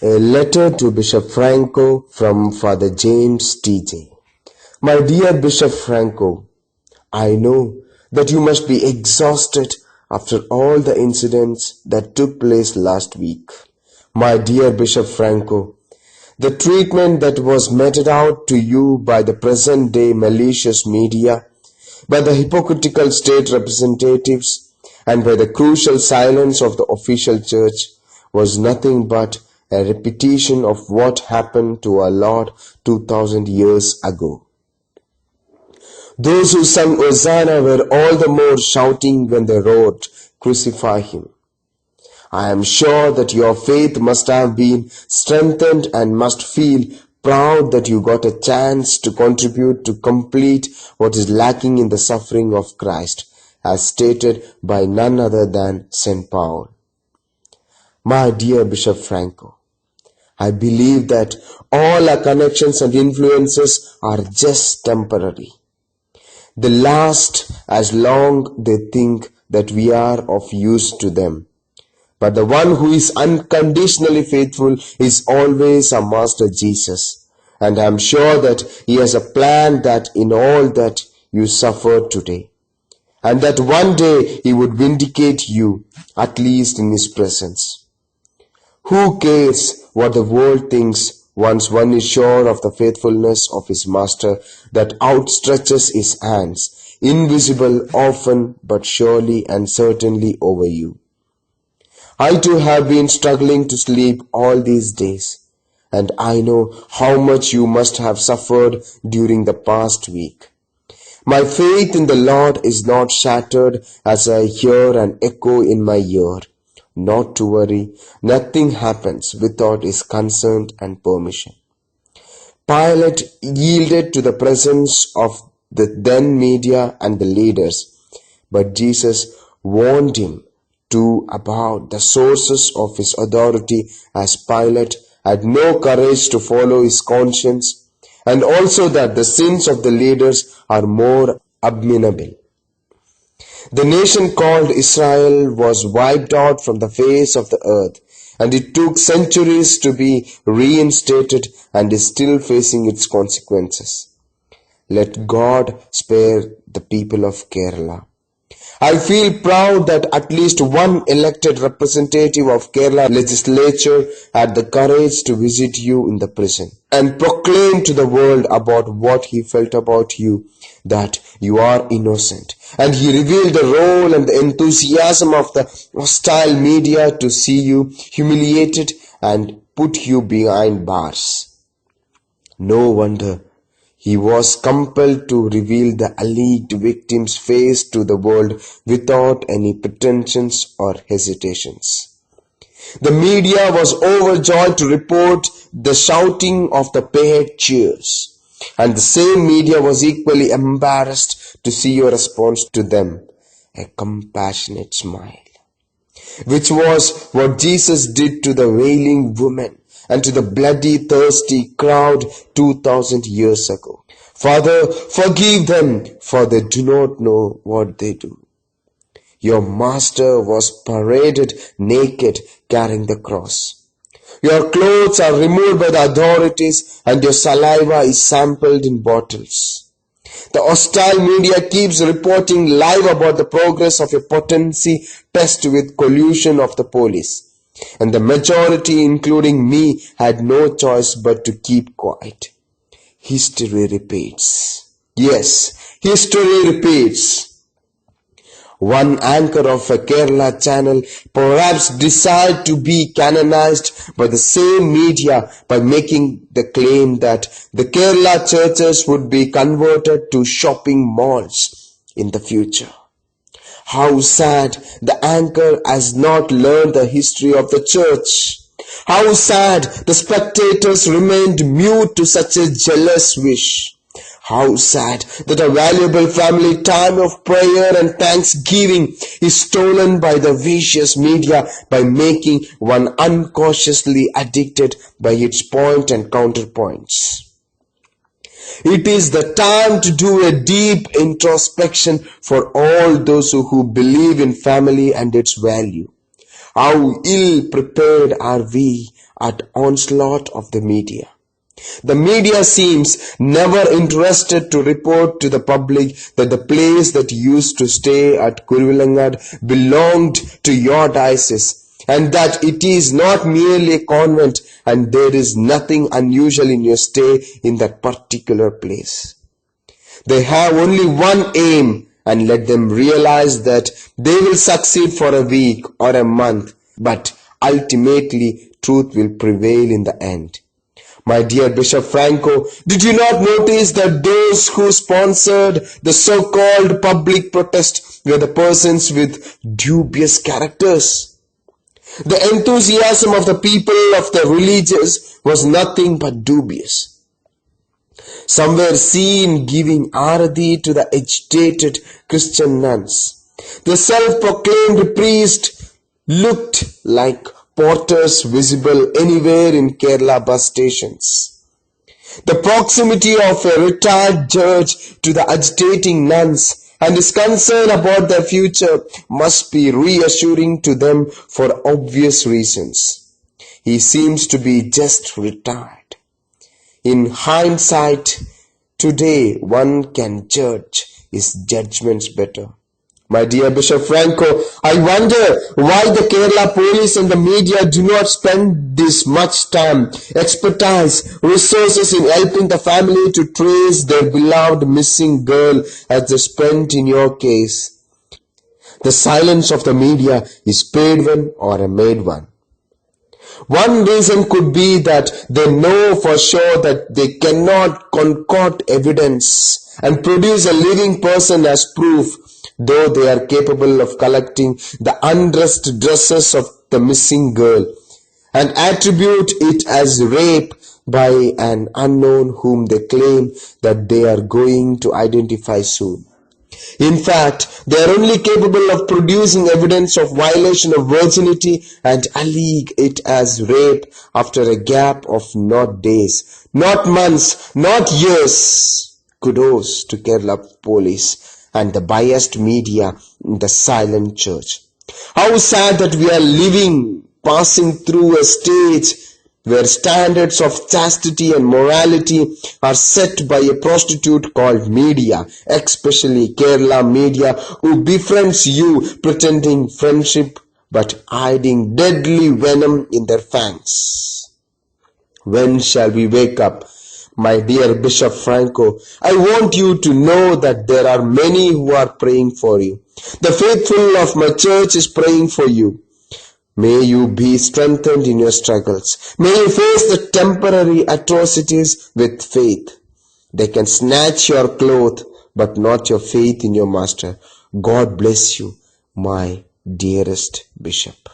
A letter to Bishop Franco from Father James T.J. My dear Bishop Franco, I know that you must be exhausted after all the incidents that took place last week. My dear Bishop Franco, the treatment that was meted out to you by the present-day malicious media, by the hypocritical state representatives, and by the crucial silence of the official church was nothing but a repetition of what happened to our Lord 2000 years ago. Those who sang Hosanna were all the more shouting when they wrote, "Crucify him." I am sure that your faith must have been strengthened and must feel proud that you got a chance to contribute to complete what is lacking in the suffering of Christ, as stated by none other than St. Paul. My dear Bishop Franco, I believe that all our connections and influences are just temporary. They last as long they think that we are of use to them. But the one who is unconditionally faithful is always our Master Jesus. And I am sure that He has a plan that in all that you suffer today, and that one day He would vindicate you, at least in His presence. Who cares what the world thinks once one is sure of the faithfulness of his Master that outstretches His hands, invisible often but surely and certainly over you? I too have been struggling to sleep all these days, and I know how much you must have suffered during the past week. My faith in the Lord is not shattered as I hear an echo in my ear. Not to worry, nothing happens without His consent and permission. Pilate yielded to the presence of the then media and the leaders, but Jesus warned him too about the sources of his authority, as Pilate had no courage to follow his conscience, and also that the sins of the leaders are more abominable. The nation called Israel was wiped out from the face of the earth, and it took centuries to be reinstated and is still facing its consequences. Let God spare the people of Kerala. I feel proud that at least one elected representative of Kerala legislature had the courage to visit you in the prison and proclaim to the world about what he felt about you, that you are innocent. And he revealed the role and the enthusiasm of the hostile media to see you humiliated and put you behind bars. No wonder he was compelled to reveal the alleged victim's face to the world without any pretensions or hesitations. The media was overjoyed to report the shouting of the paid cheers, and the same media was equally embarrassed to see your response to them, a compassionate smile, which was what Jesus did to the wailing woman and to the bloody, thirsty crowd 2000 years ago. Father, forgive them, for they do not know what they do. Your Master was paraded naked, carrying the cross. Your clothes are removed by the authorities, and your saliva is sampled in bottles. The hostile media keeps reporting live about the progress of your potency test with collusion of the police. And the majority, including me, had no choice but to keep quiet. History repeats. Yes, history repeats. One anchor of a Kerala channel perhaps decided to be canonized by the same media by making the claim that the Kerala churches would be converted to shopping malls in the future. How sad the anchor has not learned the history of the church. How sad the spectators remained mute to such a jealous wish. How sad that a valuable family time of prayer and thanksgiving is stolen by the vicious media by making one uncautiously addicted by its point and counterpoints. It is the time to do a deep introspection for all those who believe in family and its value. How ill prepared are we at onslaught of the media. The media seems never interested to report to the public that the place that used to stay at Kurvilangad belonged to your diocese, and that it is not merely a convent and there is nothing unusual in your stay in that particular place. They have only one aim, and let them realize that they will succeed for a week or a month, but ultimately truth will prevail in the end. My dear Bishop Franco, did you not notice that those who sponsored the so-called public protest were the persons with dubious characters? The enthusiasm of the people of the religious was nothing but dubious. Some were seen giving arati to the agitated Christian nuns. The self-proclaimed priest looked like porters visible anywhere in Kerala bus stations. The proximity of a retired judge to the agitating nuns and his concern about their future must be reassuring to them for obvious reasons. He seems to be just retired. In hindsight, today one can judge his judgments better. My dear Bishop Franco, I wonder why the Kerala police and the media do not spend this much time, expertise, resources in helping the family to trace their beloved missing girl as they spent in your case. The silence of the media is paid one or a made one. One reason could be that they know for sure that they cannot concoct evidence and produce a living person as proof, though they are capable of collecting the undressed dresses of the missing girl and attribute it as rape by an unknown whom they claim that they are going to identify soon. In fact, they are only capable of producing evidence of violation of virginity and allege it as rape after a gap of not days, not months, not years. Kudos to Kerala police and the biased media in the silent church. How sad that we are passing through a stage where standards of chastity and morality are set by a prostitute called media, especially Kerala media, who befriends you pretending friendship but hiding deadly venom in their fangs. When shall we wake up? My dear Bishop Franco, I want you to know that there are many who are praying for you. The faithful of my church is praying for you. May you be strengthened in your struggles. May you face the temporary atrocities with faith. They can snatch your cloth, but not your faith in your master. God bless you, my dearest Bishop.